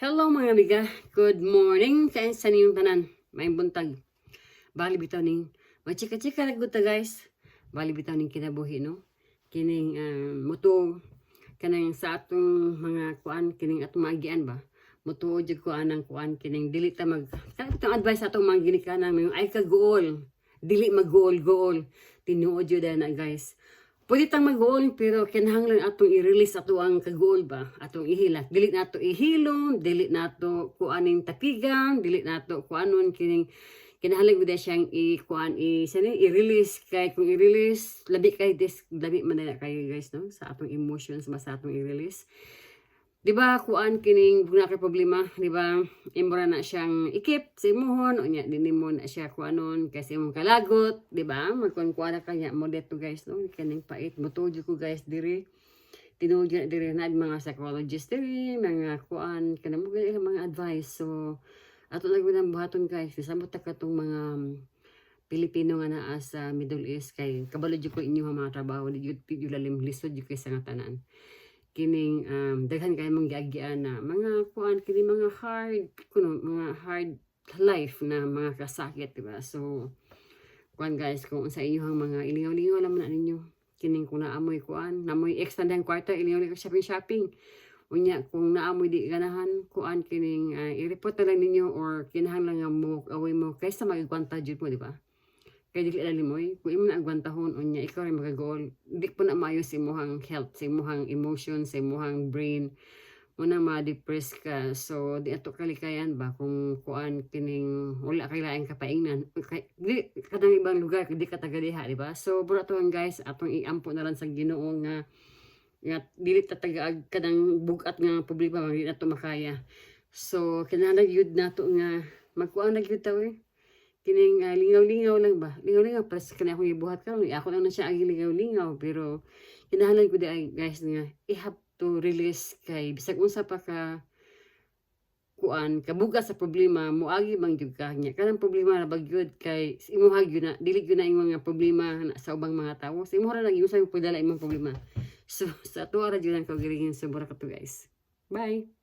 Hello mga amiga, good morning sa inyong tanan. May buntag. Bali bitaw ning machika-chika laguta guys. Bali bitaw ning kinabuhi no. Kining mutuo kanang sa atong mga kuan kining atong maagian ba. Mutuo jud ko anang kuan kining dili ta mag kanang advice atong mga ginikanan may ay kagool. Dili mag-goal. Tinuod jud na guys. Pwede tang mag-goal pero kinahanglan atong i-release ato ang kag-goal ba, atong ihilak. Dili nato ihilom, dili nato kuaning tapigan, dili nato kuanon kining kinahanglan gud siyang i-release kay kung i-release labi man na kayo guys no sa atong emotions sa atong i-release. Di ba kuan kining bugna kay problema, di ba? Imbora na siyang ikip sa imuhon unya dinhi mo na siya kuanon kasi imong kalagot, di ba? Magkuan na kanya mo dito guys no kining pait motujo ko guys diri. Tinuod na diri na mga psychologist diri, mga kuan kanang mga advice. So ato na gyud ang buhaton guys, samot ta katong mga Pilipino nga naa sa Middle East kay kabalo jud ko inyo mga trabaho di jud lalim lisod jud kay sa nga tanan. Kining daghan kay mong giagian na mga kuan kini mga hard life na mga kasakit diba. So kuan guys kung sa inyong mga ilingaw-lingaw naman ninyo kining kung naamoy kuan namoy extend ang kwarta ilingaw shopping unya kung naamoy di ganahan kuan kining i-report na lang ninyo or kinahanglan nga mo away mo kaysa magkwanta jud mo diba. Kaya dili lalimoy, kung imo na agwantahon unya ikaw rin magagol, di po na maayo sa imuhang health, sa imuhang emotion, sa imuhang brain, muna ma-depress ka. So, di ato kalikayan ba kung kuan kining wala kay laing kapaingnan. Di kadang ibang lugar, di ka taga diha, di ba? So, bura to guys, atong iampo na lang sa Ginoo nga dili ta tagaag kadang bugat nga problema, di na to makaya. So, kinahanglan gyud nato nga magkuan na gyud taw kining lingaw-lingaw lang ba? Lingaw-lingaw pas kana akong ibuhat karon. Ako lang na siya agi lingaw-lingaw pero kinahanglan ko di ay guys nga I have to release kay bisag unsa pa ka kuan kabuga sa problema moagi man gyud ka nya. Kanang problema na bagyod kay imuha gyud na dili gyud na imong mga problema na sa ubang mga tawo. Sa imuha ra lang usay pagdala imong problema. So sa tuwa ra gyud ang kaugalingon sa mura kato guys. Bye.